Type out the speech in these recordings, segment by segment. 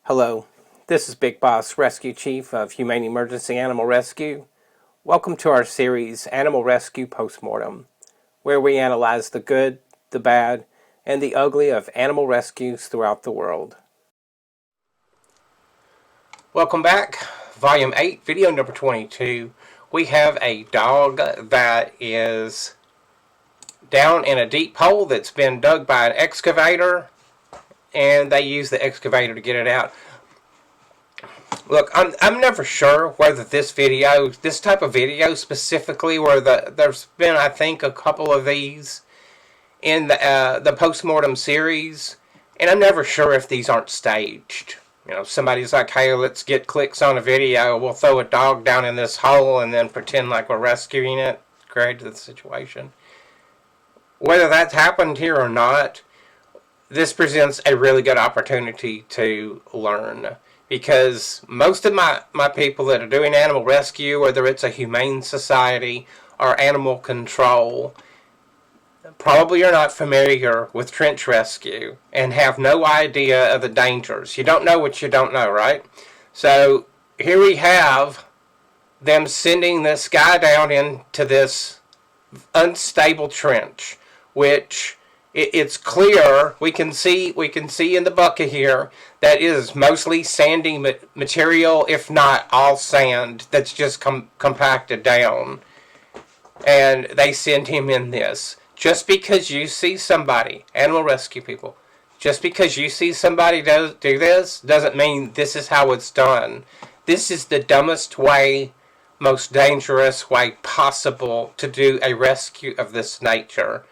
Hello, this is Big Boss Rescue Chief of Humane Emergency Animal Rescue. Welcome to our series, Animal Rescue Postmortem, where we analyze the good, the bad, and the ugly of animal rescues throughout the world. Welcome back. Volume 8, video number 22. We have a dog that is down in a deep hole that's been dug by an excavator, and they use the excavator to get it out. Look, I'm never sure whether this type of video specifically, where there's been, I think, a couple of these in the Postmortem series, and I'm never sure if these aren't staged. You know, somebody's like, hey, let's get clicks on a video, we'll throw a dog down in this hole and then pretend like we're rescuing it, create the situation. Whether that's happened here or not, this presents a really good opportunity to learn. Because most of my people that are doing animal rescue, whether it's a humane society or animal control, probably are not familiar with trench rescue and have no idea of the dangers. You don't know what you don't know, right? So here we have them sending this guy down into this unstable trench, which it's clear, we can see in the bucket here that is mostly sandy material, if not all sand, that's just compacted down. And they send him in this. Just because you see somebody, animal rescue people, just because you see somebody do this, doesn't mean this is how it's done. This is the dumbest way, most dangerous way possible to do a rescue of this nature.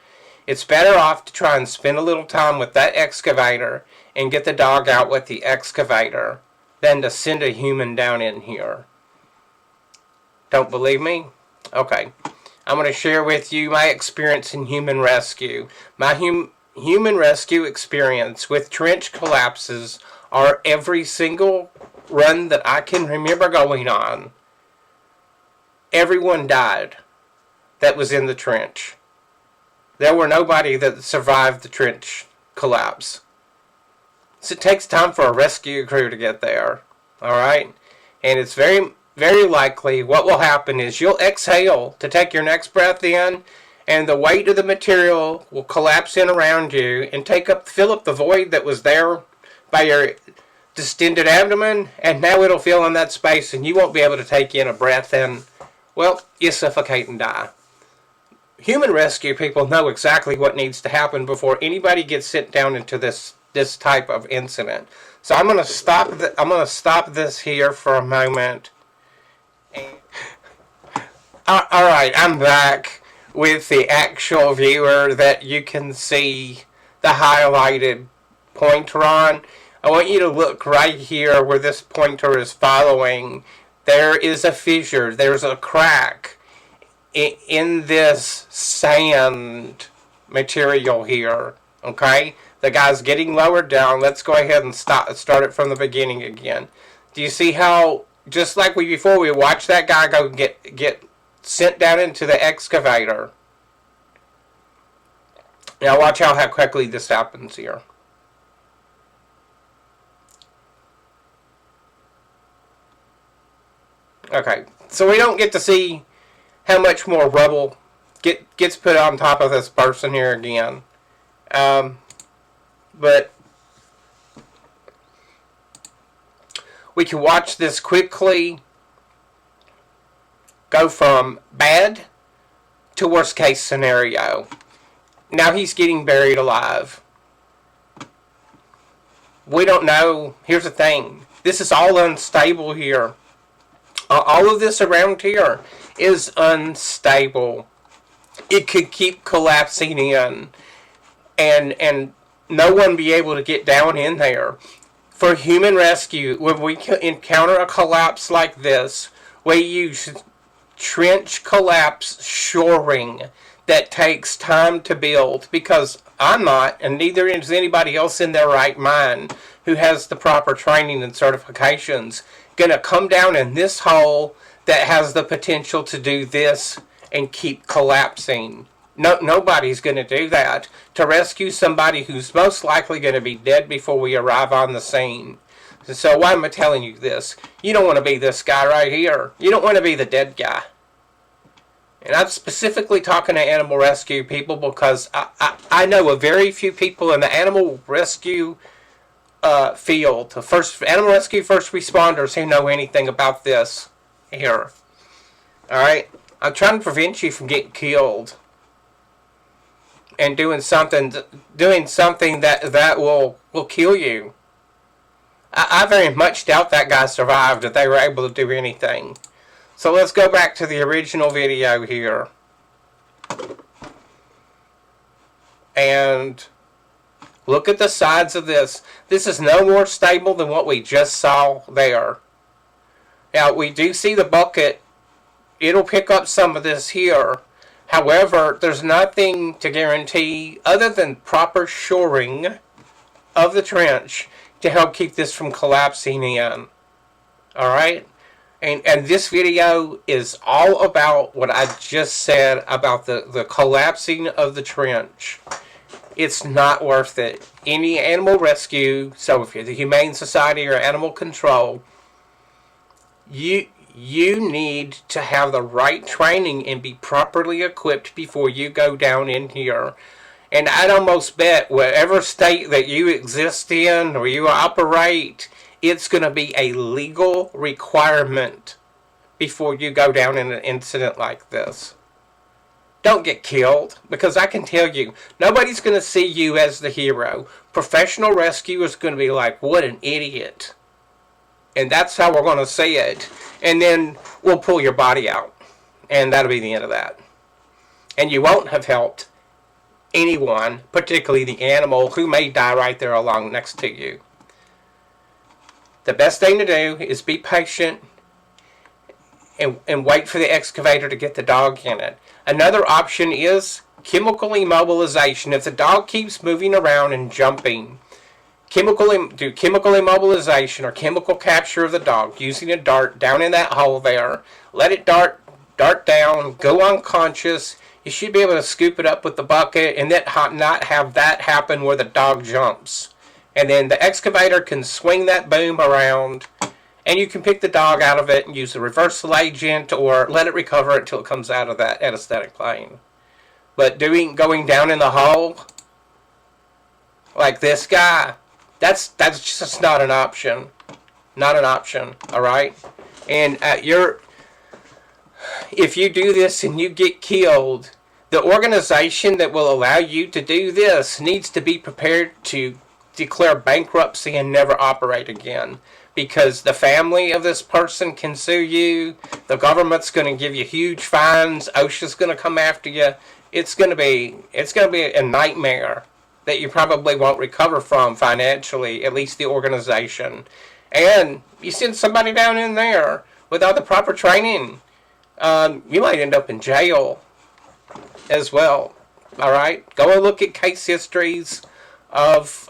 It's better off to try and spend a little time with that excavator and get the dog out with the excavator than to send a human down in here. Don't believe me? Okay. I'm going to share with you my experience in human rescue. My human rescue experience with trench collapses are every single run that I can remember going on. Everyone died that was in the trench. There were nobody that survived the trench collapse. So it takes time for a rescue crew to get there. Alright? And it's very, very likely what will happen is you'll exhale to take your next breath in, and the weight of the material will collapse in around you and fill up the void that was there by your distended abdomen, and now it'll fill in that space and you won't be able to take in a breath, and, well, you suffocate and die. Human rescue people know exactly what needs to happen before anybody gets sent down into this type of incident. So I'm going to stop this here for a moment. All right, I'm back with the actual viewer that you can see the highlighted pointer on. I want you to look right here where this pointer is following. There is a fissure. There's a crack in this sand material here, okay? The guy's getting lowered down. Let's go ahead and start it from the beginning again. Do you see how, just like before we watched that guy go get sent down into the excavator? Now watch how quickly this happens here. Okay, so we don't get to see how much more rubble gets put on top of this person here again. But we can watch this quickly go from bad to worst case scenario. Now he's getting buried alive. We don't know. Here's the thing. This is all unstable here. All of this around here is unstable. It could keep collapsing in and no one be able to get down in there. For human rescue, when we encounter a collapse like this, we use trench collapse shoring that takes time to build, because I'm not, and neither is anybody else in their right mind who has the proper training and certifications, gonna come down in this hole that has the potential to do this and keep collapsing. Nobody's going to do that to rescue somebody who's most likely going to be dead before we arrive on the scene. So why am I telling you this? You don't want to be this guy right here. You don't want to be the dead guy. And I'm specifically talking to animal rescue people because I know of very few people in the animal rescue field, the animal rescue first responders who know anything about this here. Alright? I'm trying to prevent you from getting killed and doing something that will kill you. I very much doubt that guy survived if they were able to do anything. So let's go back to the original video here. And look at the sides of this. This is no more stable than what we just saw there. Now, we do see the bucket. It'll pick up some of this here. However, there's nothing to guarantee other than proper shoring of the trench to help keep this from collapsing in. Alright? And this video is all about what I just said about the collapsing of the trench. It's not worth it. Any animal rescue, so if you're the Humane Society or Animal Control, you need to have the right training and be properly equipped before you go down in here. And I'd almost bet whatever state that you exist in or you operate, it's going to be a legal requirement before you go down in an incident like this. Don't get killed, because I can tell you, nobody's going to see you as the hero. Professional rescue is going to be like, what an idiot. And that's how we're going to see it. And then we'll pull your body out. And that'll be the end of that. And you won't have helped anyone, particularly the animal, who may die right there along next to you. The best thing to do is be patient and wait for the excavator to get the dog in it. Another option is chemical immobilization. If the dog keeps moving around and jumping, do chemical immobilization or chemical capture of the dog using a dart down in that hole there. Let it dart down, go unconscious. You should be able to scoop it up with the bucket and then not have that happen where the dog jumps. And then the excavator can swing that boom around and you can pick the dog out of it and use a reversal agent or let it recover until it comes out of that anesthetic plane. But going down in the hole like this guy, that's just not an option. Not an option, alright? And if you do this and you get killed, the organization that will allow you to do this needs to be prepared to declare bankruptcy and never operate again. Because the family of this person can sue you, the government's going to give you huge fines, OSHA's going to come after you. It's going to be a nightmare that you probably won't recover from financially, at least the organization. And you send somebody down in there without the proper training, you might end up in jail as well. Alright? Go and look at case histories of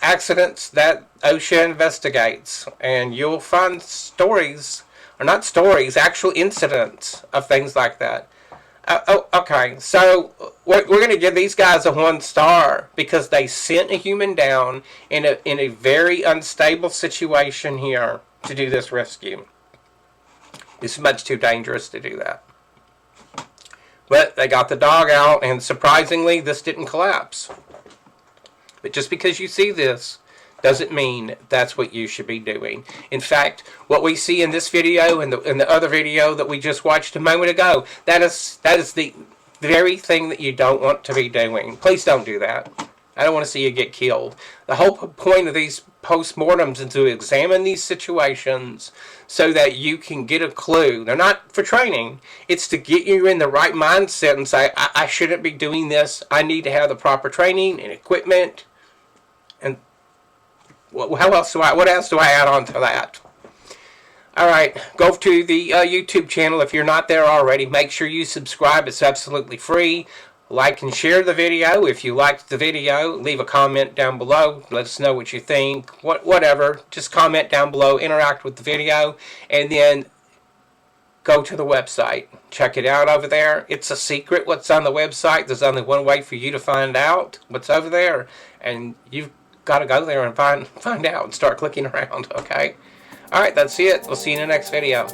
accidents that OSHA investigates, and you'll find stories, or not stories, actual incidents of things like that. Okay, so we're going to give these guys a 1 star because they sent a human down in a very unstable situation here to do this rescue. It's much too dangerous to do that. But they got the dog out, and surprisingly, this didn't collapse. But just because you see this doesn't mean that's what you should be doing. In fact, what we see in this video and the other video that we just watched a moment ago, that is the very thing that you don't want to be doing. Please don't do that. I don't want to see you get killed. The whole point of these postmortems is to examine these situations so that you can get a clue. They're not for training. It's to get you in the right mindset and say, I shouldn't be doing this. I need to have the proper training and equipment. And what else do I add on to that? Alright, go to the YouTube channel if you're not there already. Make sure you subscribe. It's absolutely free. Like and share the video. If you liked the video, leave a comment down below. Let us know what you think. Whatever. Just comment down below. Interact with the video. And then go to the website. Check it out over there. It's a secret what's on the website. There's only one way for you to find out what's over there. And got to go there and find out and start clicking around, okay? Alright, that's it. We'll see you in the next video.